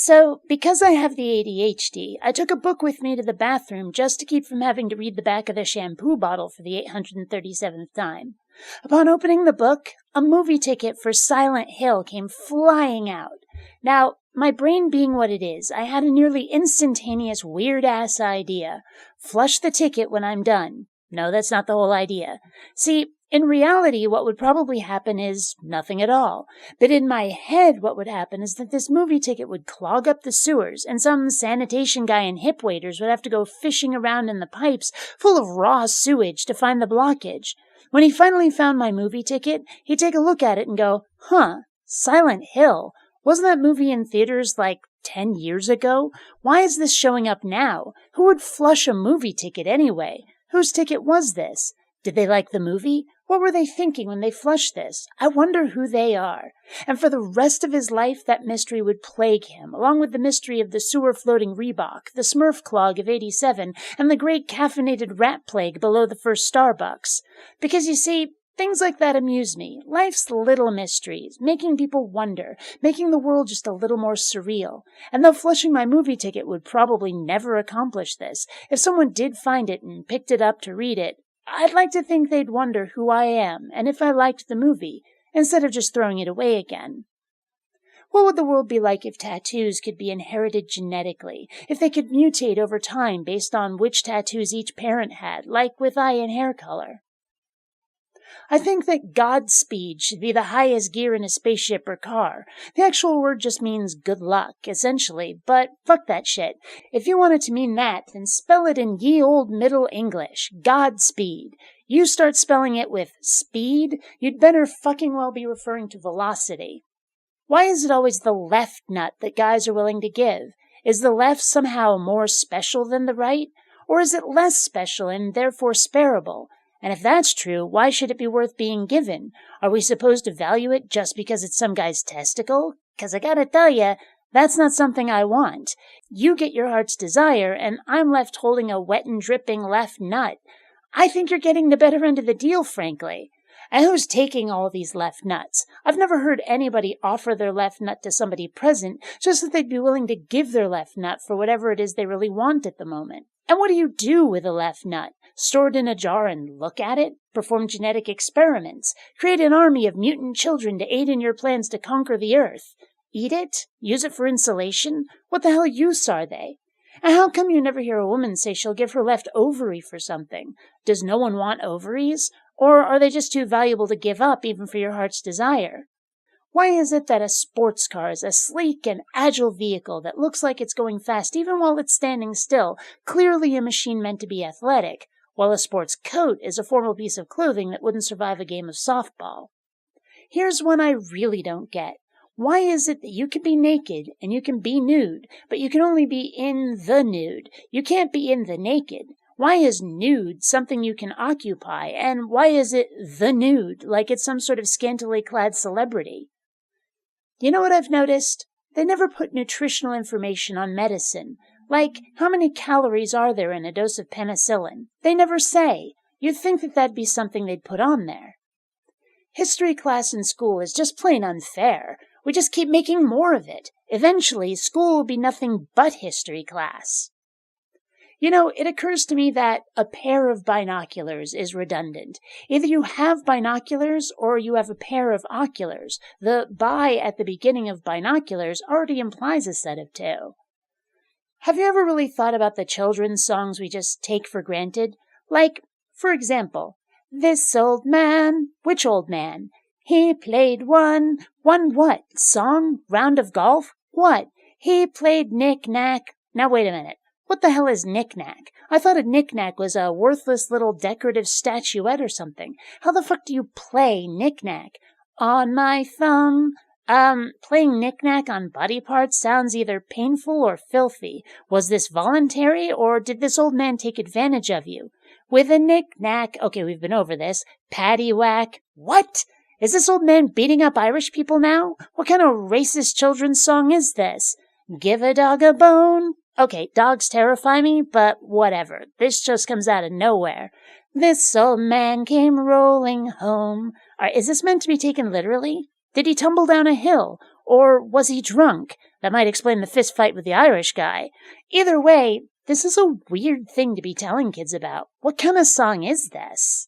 So, because I have the ADHD, I took a book with me to the bathroom just to keep from having to read the back of the shampoo bottle for the 837th time. Upon opening the book, a movie ticket for Silent Hill came flying out. Now, my brain being what it is, I had a nearly instantaneous weird-ass idea. Flush the ticket when I'm done. No, that's not the whole idea. See, in reality, what would probably happen is nothing at all. But in my head, what would happen is that this movie ticket would clog up the sewers, and some sanitation guy in hip waders would have to go fishing around in the pipes full of raw sewage to find the blockage. When he finally found my movie ticket, he'd take a look at it and go, Silent Hill? Wasn't that movie in theaters like 10 years ago? Why is this showing up now? Who would flush a movie ticket anyway? Whose ticket was this? Did they like the movie? What were they thinking when they flushed this? I wonder who they are. And for the rest of his life, that mystery would plague him, along with the mystery of the sewer-floating Reebok, the Smurf clog of 87, and the great caffeinated rat plague below the first Starbucks. Because, you see, things like that amuse me. Life's little mysteries, making people wonder, making the world just a little more surreal. And though flushing my movie ticket would probably never accomplish this, if someone did find it and picked it up to read it, I'd like to think they'd wonder who I am and if I liked the movie, instead of just throwing it away again. What would the world be like if tattoos could be inherited genetically, if they could mutate over time based on which tattoos each parent had, like with eye and hair color? I think that GODSPEED should be the highest gear in a spaceship or car. The actual word just means good luck, essentially, but fuck that shit. If you want it to mean that, then spell it in ye old Middle English, GODSPEED. You start spelling it with speed, you'd better fucking well be referring to velocity. Why is it always the left nut that guys are willing to give? Is the left somehow more special than the right? Or is it less special and therefore sparable? And if that's true, why should it be worth being given? Are we supposed to value it just because it's some guy's testicle? 'Cause I gotta tell ya, that's not something I want. You get your heart's desire, and I'm left holding a wet and dripping left nut. I think you're getting the better end of the deal, frankly. And who's taking all these left nuts? I've never heard anybody offer their left nut to somebody present just that they'd be willing to give their left nut for whatever it is they really want at the moment. And what do you do with a left nut? Store it in a jar and look at it? Perform genetic experiments? Create an army of mutant children to aid in your plans to conquer the earth? Eat it? Use it for insulation? What the hell use are they? And how come you never hear a woman say she'll give her left ovary for something? Does no one want ovaries? Or are they just too valuable to give up even for your heart's desire? Why is it that a sports car is a sleek and agile vehicle that looks like it's going fast even while it's standing still, clearly a machine meant to be athletic, while a sports coat is a formal piece of clothing that wouldn't survive a game of softball? Here's one I really don't get. Why is it that you can be naked and you can be nude, but you can only be in the nude? You can't be in the naked. Why is nude something you can occupy, and why is it the nude, like it's some sort of scantily clad celebrity? You know what I've noticed? They never put nutritional information on medicine. Like, how many calories are there in a dose of penicillin? They never say. You'd think that that'd be something they'd put on there. History class in school is just plain unfair. We just keep making more of it. Eventually, school will be nothing but history class. You know, it occurs to me that a pair of binoculars is redundant. Either you have binoculars or you have a pair of oculars. The bi at the beginning of binoculars already implies a set of two. Have you ever really thought about the children's songs we just take for granted? Like, for example, this old man, which old man? He played one what? Song? Round of golf? What? He played knick-knack. Now wait a minute. What the hell is knick-knack? I thought a knick-knack was a worthless little decorative statuette or something. How the fuck do you play knick-knack? On my thumb. Playing knick-knack on body parts sounds either painful or filthy. Was this voluntary, or did this old man take advantage of you? With a knick-knack. Okay, we've been over this. Paddywhack. What? Is this old man beating up Irish people now? What kind of racist children's song is this? Give a dog a bone. Okay, dogs terrify me, but whatever. This just comes out of nowhere. This old man came rolling home. Is this meant to be taken literally? Did he tumble down a hill? Or was he drunk? That might explain the fist fight with the Irish guy. Either way, this is a weird thing to be telling kids about. What kind of song is this?